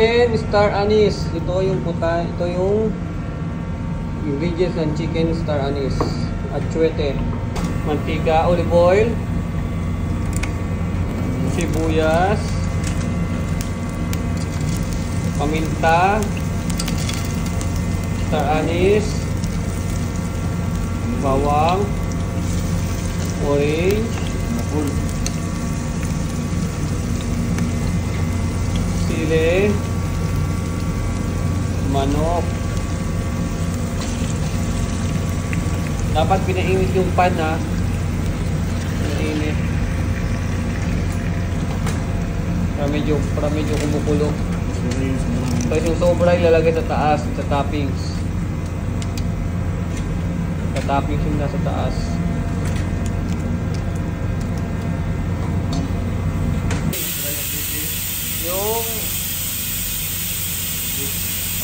Chicken star anise. Ito yung puta. Ito yung ingredients ng chicken star anise. Atsuete. Mantika, olive oil, sibuyas, paminta, star anise, bawang, orange, sili, manok. Dapat pinainit yung pan, ha. Pinainit. Para medyo kumukulo. Tapos yung sobra ilalagay sa taas, sa toppings. Sa toppings yung nasa taas. Yung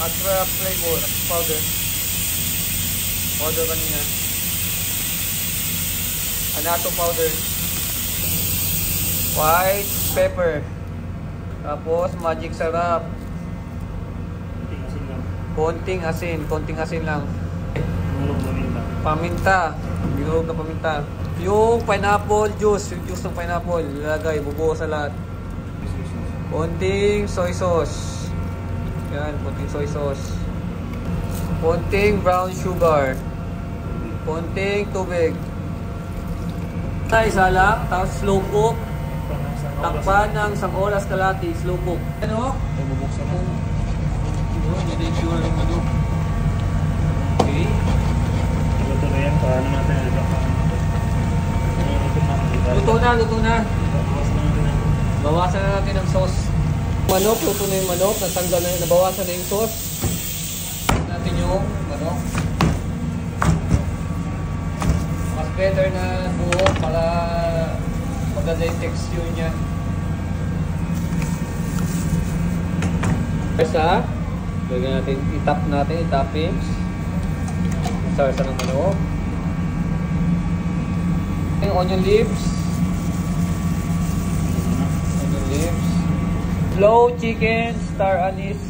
extra flavor powder kanina, anato powder, white pepper, tapos magic sarap, konting asin lang, paminta, bilog na paminta, yung pineapple juice, yung juice ng pineapple ilalagay, bubuo sa lahat. Konting soy sauce. Yan, konting soy sauce. Konting brown sugar. Konting tubig. Isa lang, tapos slow cook. Takpan ng 1 oras kalahati, slow cook. Ano? Bubuksan mo. Hindi sure yung ano. Okay. Luto na yan, paano natin ito? Luto na. Bawasan na natin ang sauce. Manok, luto na yung manok. Natanggal na, nabawasan na yung sauce. Natin yung manok. Mas better na buo para maganda yung texture niya. Isa, lagyan natin, itap natin, itoppings. Sarsa ng manok. Yung onion leaves. Flow chicken star anise.